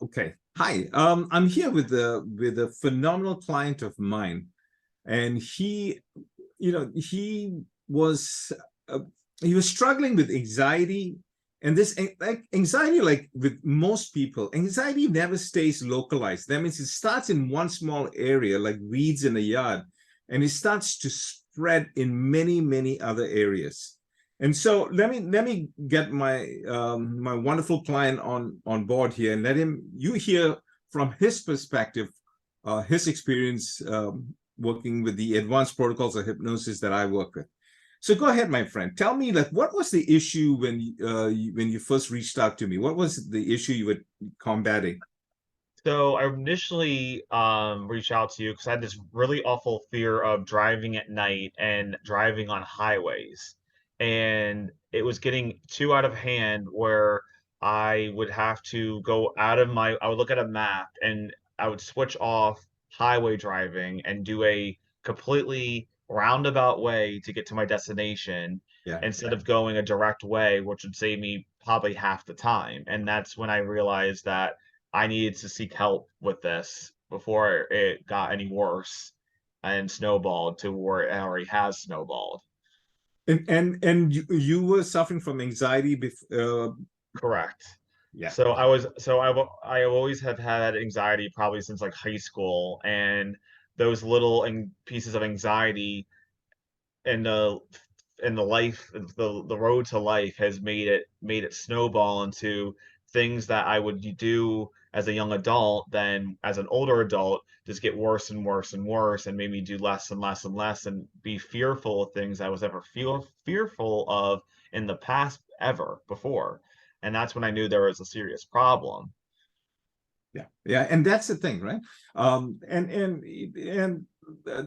Okay. Hi. I'm here with a phenomenal client of mine, and he was uh, he was struggling with anxiety, and like anxiety, like with most people, anxiety never stays localized. That means it starts in one small area, like weeds in a yard, and it starts to spread in many, many other areas. And so let me get my wonderful client on board here and let him you hear from his perspective, his experience working with the advanced protocols of hypnosis that I work with. So go ahead, my friend. Tell me, like, what was the issue when you first reached out to me? What was the issue you were combating? So I initially reached out to you because I had this really awful fear of driving at night and driving on highways. And it was getting too out of hand where I would have to go I would look at a map and I would switch off highway driving and do a completely roundabout way to get to my destination Yeah. instead of going a direct way, which would save me probably half the time. And that's when I realized that I needed to seek help with this before it got any worse and snowballed to where it already has snowballed. And you were suffering from anxiety before. Correct. Yeah. I always have had anxiety probably since like high school, and those pieces of anxiety in the life the road to life has made it snowball into things that I would do as a young adult, then as an older adult just get worse and worse and worse, and made me do less and less and less and be fearful of things I was ever fearful of in the past ever before. And that's when I knew there was a serious problem. Yeah, yeah, and that's the thing, right? And uh,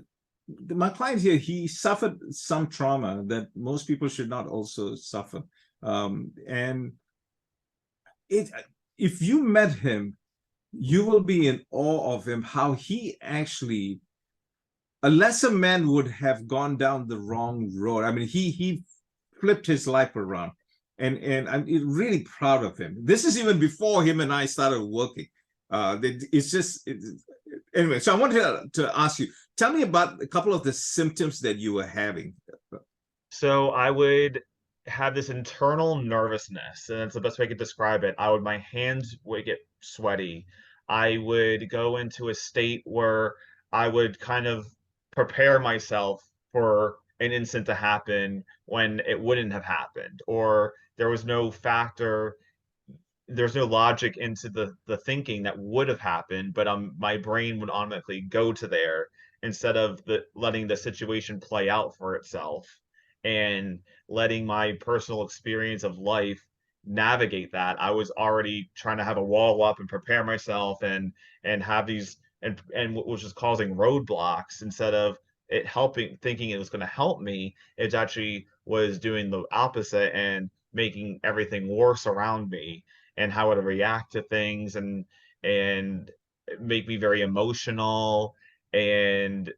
my client here, he suffered some trauma that most people should not also suffer. And it, if you met him, you will be in awe of him. How he actually, a lesser man would have gone down the wrong road. I mean, he flipped his life around, and I'm really proud of him. This is even before him and I started working. It's just anyway. So I wanted to ask you, tell me about a couple of the symptoms that you were having. So I would have this internal nervousness, and that's the best way I could describe it. My hands would get sweaty. I would go into a state where I would kind of prepare myself for an incident to happen when it wouldn't have happened, or there's no logic into the thinking that would have happened, but my brain would automatically go to there instead of letting the situation play out for itself and letting my personal experience of life navigate that. I was already trying to have a wall up and prepare myself and have these and what was just causing roadblocks instead of it helping, thinking it was going to help me. It actually was doing the opposite and making everything worse around me, and how to react to things, and make me very emotional, and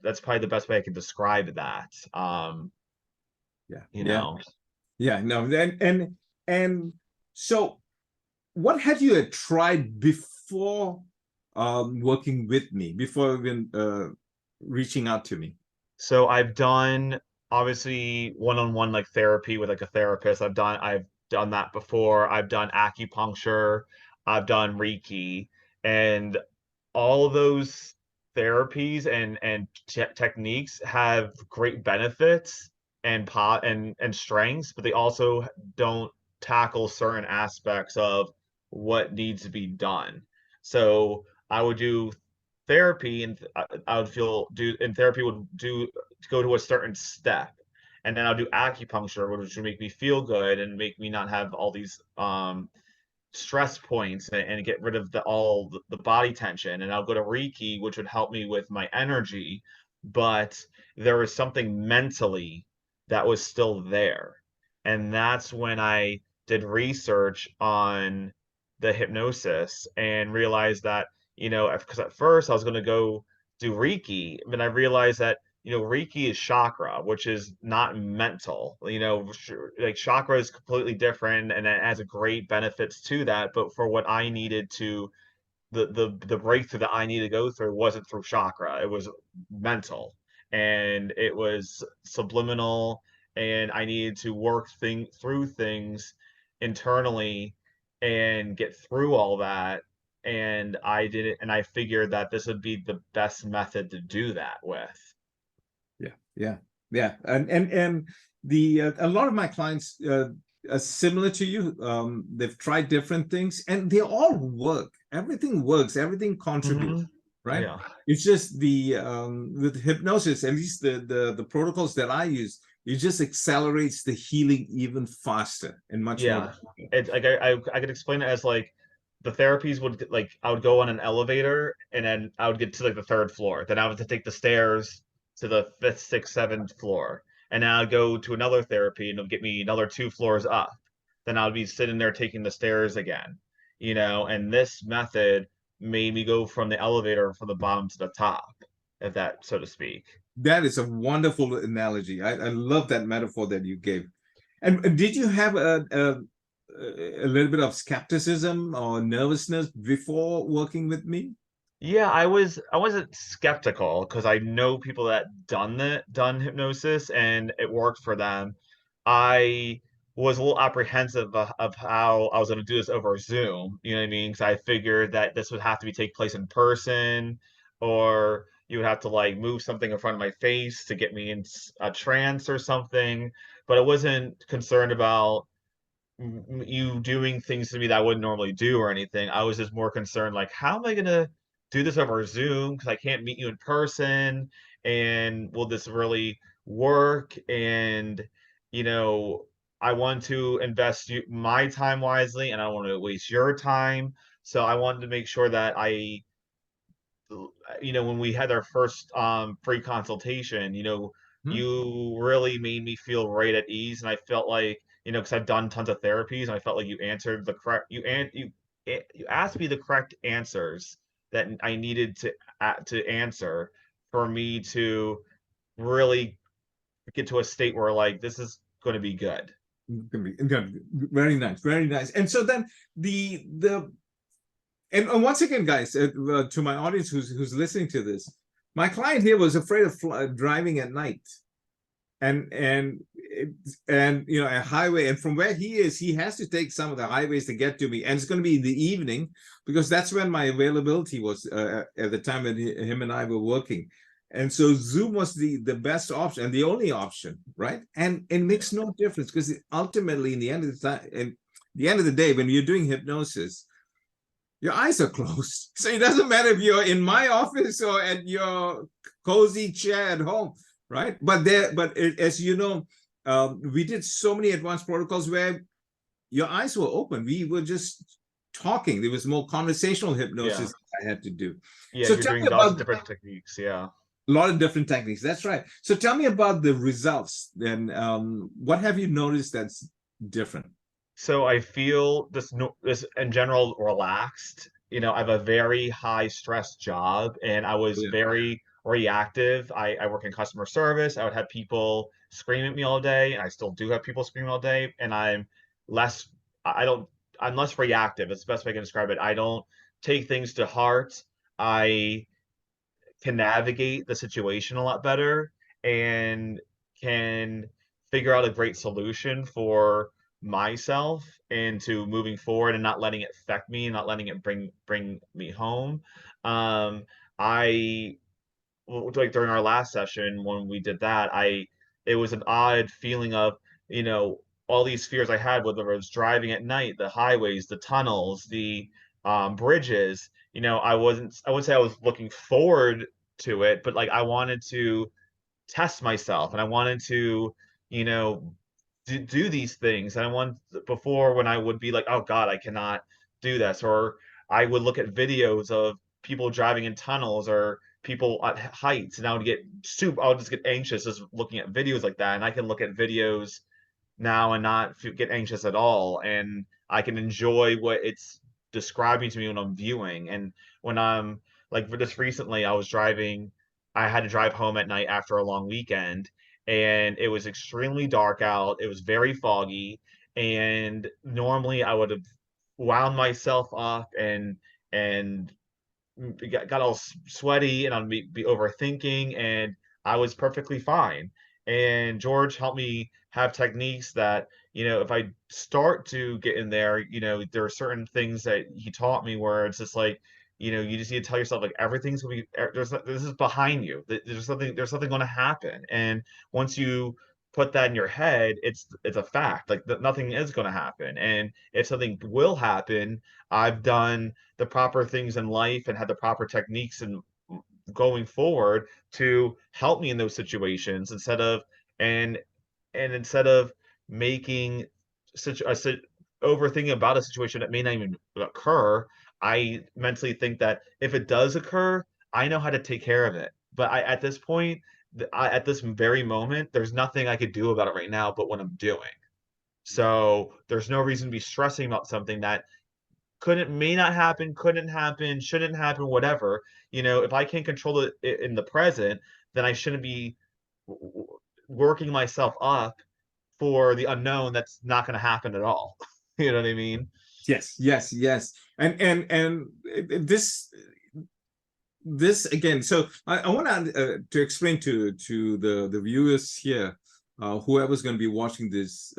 that's probably the best way I can describe that. Yeah, You yeah, know. yeah. No, and so what had you tried before working with me, before even reaching out to me? So I've done obviously one-on-one like therapy with like a therapist. I've done that before. I've done acupuncture, I've done Reiki, and all of those therapies and techniques have great benefits and strengths, but they also don't tackle certain aspects of what needs to be done. So I would do therapy, and I would feel do and therapy would do go to a certain step, and then I'll do acupuncture, which would make me feel good and make me not have all these stress points, and get rid of all the body tension. And I'll go to Reiki, which would help me with my energy, but there was something mentally that was still there. And that's when I did research on the hypnosis and realized that, because at first I was going to go do Reiki, but I realized that Reiki is chakra, which is not mental. Like chakra is completely different and it has a great benefits to that. But for what I needed to, the breakthrough that I needed to go through wasn't through chakra. It was mental and it was subliminal, and I needed to work through things internally and get through all that. And I did it, and I figured that this would be the best method to do that with. Yeah, yeah, yeah. And the a lot of my clients are similar to you. They've tried different things, and they all work. Everything works. Everything contributes, Hmm. right? Yeah. It's just the with hypnosis, at least the protocols that I use, it just accelerates the healing even faster and much more. Yeah. It's like I could explain it as like the therapies would, like, I would go on an elevator and then I would get to like the third floor. Then I would have to take the stairs to the fifth, sixth, seventh floor. And then I'd go to another therapy and it'll get me another 2 floors up. Then I would be sitting there taking the stairs again. And this method made me go from the elevator from the bottom to the top, if that, so to speak. That is a wonderful analogy. I love that metaphor that you gave. And did you have a little bit of skepticism or nervousness before working with me? Yeah, I wasn't skeptical because I know people that done hypnosis and it worked for them. I was a little apprehensive of how I was going to do this over Zoom. You know what I mean? Because I figured that this would have to be take place in person, or you would have to like move something in front of my face to get me in a trance or something. But I wasn't concerned about you doing things to me that I wouldn't normally do or anything. I was just more concerned, like, how am I gonna do this over Zoom? Because I can't meet you in person, and will this really work? And you know, I want to invest my time wisely, and I don't want to waste your time. So I wanted to make sure that when we had our first free consultation, Hmm? you really made me feel right at ease, and I felt like, because I've done tons of therapies, and I felt like you answered the correct you asked me the correct answers that I needed to answer for me to really get to a state where like this is going to be good. Very nice, very nice. And so then the and once again, guys, to my audience who's listening to this, my client here was afraid of driving at night, and a highway, and from where he is, he has to take some of the highways to get to me, and it's going to be in the evening because that's when my availability was at the time that him and I were working. And so Zoom was the best option and the only option, right? And it makes no difference because ultimately, in the end of the time, in the end of the day, when you're doing hypnosis, your eyes are closed. So it doesn't matter if you're in my office or at your cozy chair at home, right? As you know, we did so many advanced protocols where your eyes were open. We were just talking. There was more conversational Yeah. hypnosis I had to do. Yeah, So you're tell doing me lots of about different techniques. Yeah. a lot of different techniques. That's right. So tell me about the results. Then, what have you noticed that's different? So I feel this in general relaxed. I have a very high stress job, and I was Yeah. very reactive. I work in customer service. I would have people scream at me all day, and I still do have people scream all day. And less, I don't, I'm less reactive. It's the best way I can describe it. I don't take things to heart. I can navigate the situation a lot better and can figure out a great solution for myself into moving forward and not letting it affect me and not letting it bring me home. I like during our last session when we did that, I it was an odd feeling of, all these fears I had, whether it was driving at night, the highways, the tunnels, the bridges. I wouldn't say I was looking forward to it, but like I wanted to test myself and I wanted to, you know, do these things. And I want before when I would be like, oh God, I cannot do this, or I would look at videos of people driving in tunnels or people at heights, and I would just get anxious just looking at videos like that. And I can look at videos now and not get anxious at all, and I can enjoy what it's describing to me when I'm viewing. And when I'm like, for just recently, I was driving. I had to drive home at night after a long weekend, and it was extremely dark out. It was very foggy, and normally I would have wound myself up and got all sweaty, and I'd be overthinking, and I was perfectly fine. And George helped me have techniques that, if I start to get in there, there are certain things that he taught me where it's just like, you just need to tell yourself like everything's gonna be this is behind you. There's something going to happen, and once you put that in your head, it's a fact. Like nothing is going to happen, and if something will happen, I've done the proper things in life and had the proper techniques and going forward to help me in those situations and instead of making such a overthinking about a situation that may not even occur, I mentally think that if it does occur, I know how to take care of it. But at this point, at this very moment, there's nothing I could do about it right now but what I'm doing. So there's no reason to be stressing about something that may not happen, couldn't happen, shouldn't happen, whatever. If I can't control it in the present, then I shouldn't be working myself up for the unknown that's not going to happen at all. You know what I mean? Yes, yes, yes. And this again. So I want to explain to the viewers here, whoever's going to be watching this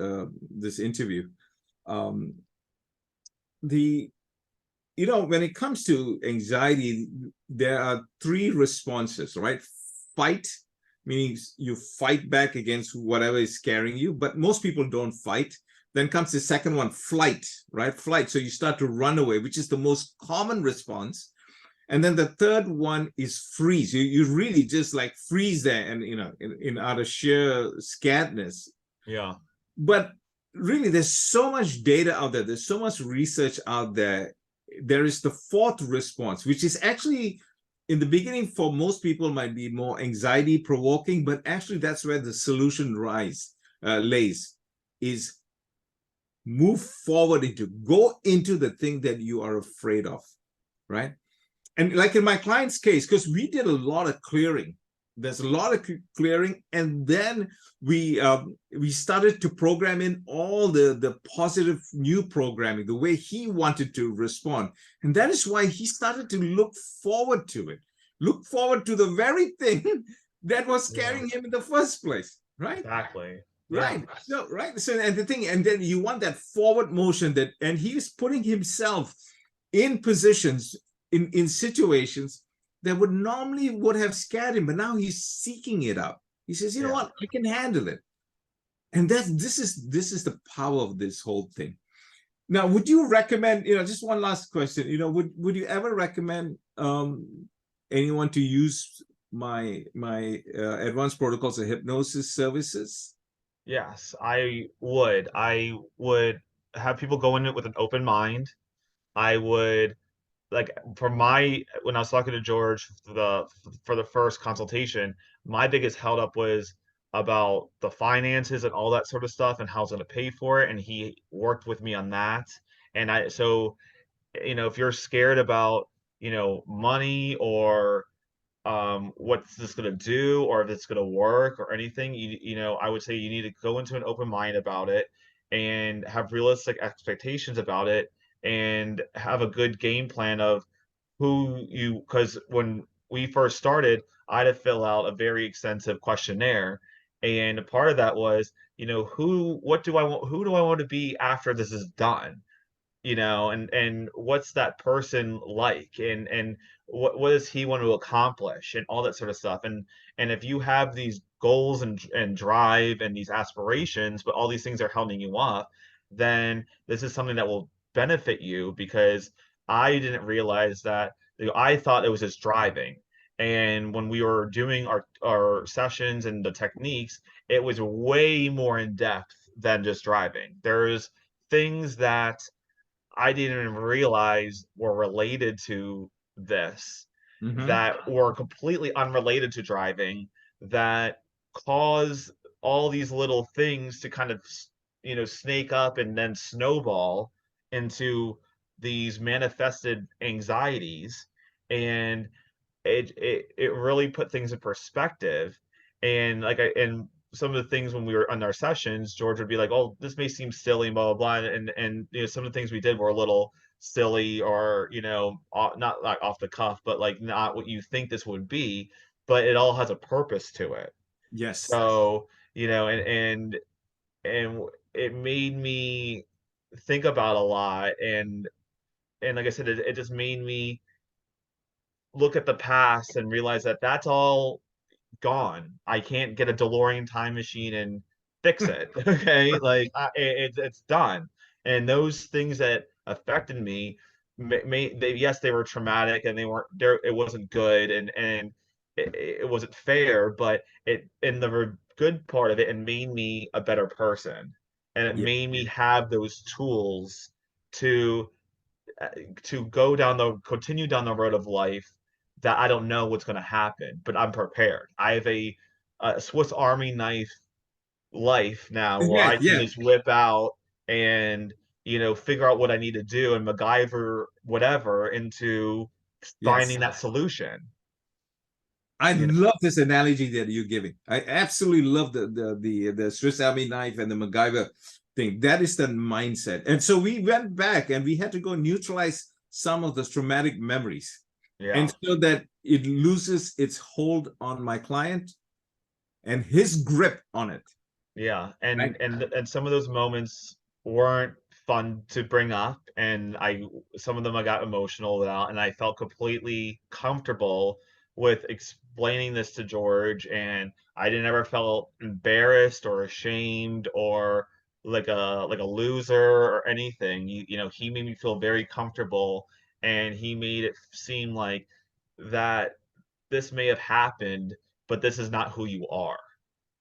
interview. Um, the when it comes to anxiety, there are three responses, right? Fight, meaning you fight back against whatever is scaring you, but most people don't fight. Then comes the second one, flight, right? Flight. So you start to run away, which is the most common response. And then the third one is freeze. You really just like freeze there, and in out of sheer scaredness. Yeah. But really, there's so much data out there. There's so much research out there. There is the fourth response, which is actually in the beginning for most people might be more anxiety provoking, but actually that's where the solution lays, is move forward go into the thing that you are afraid of, right? And like in my client's case, because we did a lot of clearing, there's a lot of clearing, and then we started to program in all the positive new programming, the way he wanted to respond. And that is why he started to look forward to it, look forward to the very thing that was scaring him in the first place, right? Exactly. Right. Yeah. So, right. So, and then you want that forward motion, and he's putting himself in positions, in situations that would have scared him, but now he's seeking it out. He says, you know what, I can handle it. And this is the power of this whole thing. Now, would you recommend, just one last question, would you ever recommend anyone to use my advanced protocols of hypnosis services? Yes, I would. I would have people go in it with an open mind. I would like when I was talking to George for the first consultation, my biggest held up was about the finances and all that sort of stuff and how I was going to pay for it, and he worked with me on that. And if you're scared about money or what's this going to do or if it's going to work or anything, I would say you need to go into an open mind about it and have realistic expectations about it and have a good game plan of because when we first started, I had to fill out a very extensive questionnaire. And part of that was, who do I want to be after this is done? And what's that person like, and what does he want to accomplish, and all that sort of stuff. And if you have these goals and drive and these aspirations, but all these things are holding you up, then this is something that will benefit you, because I didn't realize that, I thought it was just driving. And when we were doing our sessions and the techniques, it was way more in depth than just driving. There's things that I didn't even realize were related to this, Mm-hmm. that were completely unrelated to driving, that cause all these little things to kind of, snake up and then snowball into these manifested anxieties. And it really put things in perspective. And and some of the things when we were on our sessions, George would be like, "Oh, this may seem silly, blah blah blah," and some of the things we did were a little silly, or not like off the cuff, but like not what you think this would be, but it all has a purpose to it. Yes. So, and it made me think about a lot, and like I said, it just made me look at the past and realize that that's all gone. I can't get a DeLorean time machine and fix it. Okay, like it's done. And those things that affected me, yes, they were traumatic, and they weren't there. It wasn't good, and it wasn't fair. But it in the good part of it, it made me a better person, and it Yeah. made me have those tools to uh, to continue down the road of life, that I don't know what's going to happen, but I'm prepared. I have a Swiss Army knife life now, where Yeah. I can Yeah. just whip out and figure out what I need to do and MacGyver whatever into Yes. finding that solution. I You know, love this analogy that you're giving. I absolutely love the Swiss Army knife and the MacGyver thing. That is the mindset. And so we went back and we had to go neutralize some of the traumatic memories, and yeah. so that it loses its hold on my client and his grip on it. Yeah, Right? and some of those moments weren't fun to bring up, and I some of them I got emotional about, and I felt completely comfortable with explaining this to George, and I didn't ever felt embarrassed or ashamed or like a loser or anything. He made me feel very comfortable, and he made it seem like that this may have happened, but this is not who you are,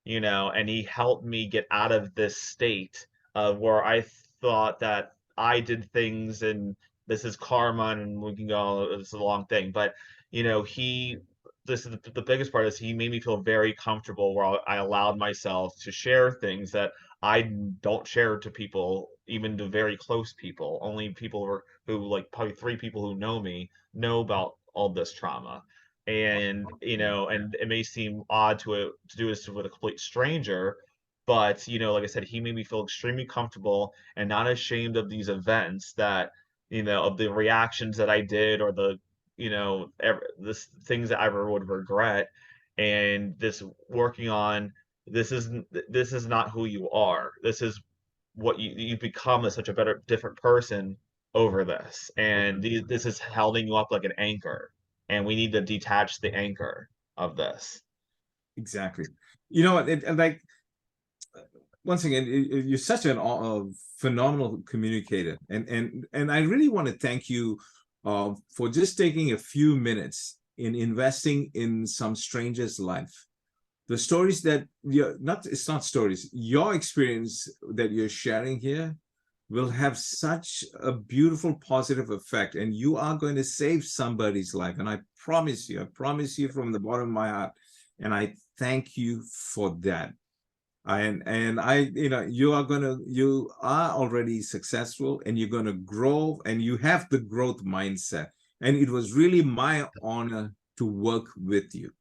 and he helped me get out of this state of where I thought that I did things and this is karma and we can go, "Oh, this is a long thing." But, he, this is the biggest part, is he made me feel very comfortable, where I allowed myself to share things that I don't share to people, even to very close people. Only people who, like, probably three people who know me know about all this trauma. And and it may seem odd to do this with a complete stranger, but like I said, he made me feel extremely comfortable and not ashamed of these events, that of the reactions that I did, or the this things that I would regret. And this working on, this is not who you are. This is what you become, as such a better, different person over this. And this is holding you up like an anchor, and we need to detach the anchor of this. Exactly. You know what? And like, once again, you're such an phenomenal communicator, and I really want to thank you for just taking a few minutes in investing in some stranger's life. The stories that you're not, it's not stories, your experience that you're sharing here will have such a beautiful positive effect, and you are going to save somebody's life. And I promise you from the bottom of my heart, and I thank you for that. And I, you are already successful, and you're gonna grow, and you have the growth mindset. And it was really my honor to work with you.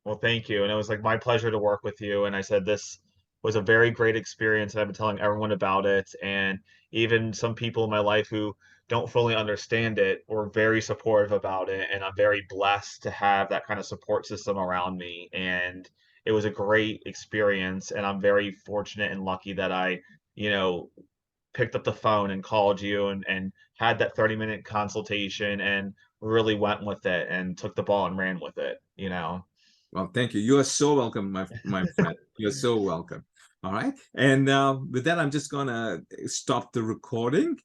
Well, thank you. And it was like my pleasure to work with you. And I said this was a very great experience, and I've been telling everyone about it. And even some people in my life who don't fully understand it were very supportive about it. And I'm very blessed to have that kind of support system around me. And it was a great experience. And I'm very fortunate and lucky that I, you know, picked up the phone and called you, and had that 30-minute consultation, and really went with it and took the ball and ran with it. Well, thank you. You are so welcome, my friend. You're so welcome. All right. And with that, I'm just gonna stop the recording.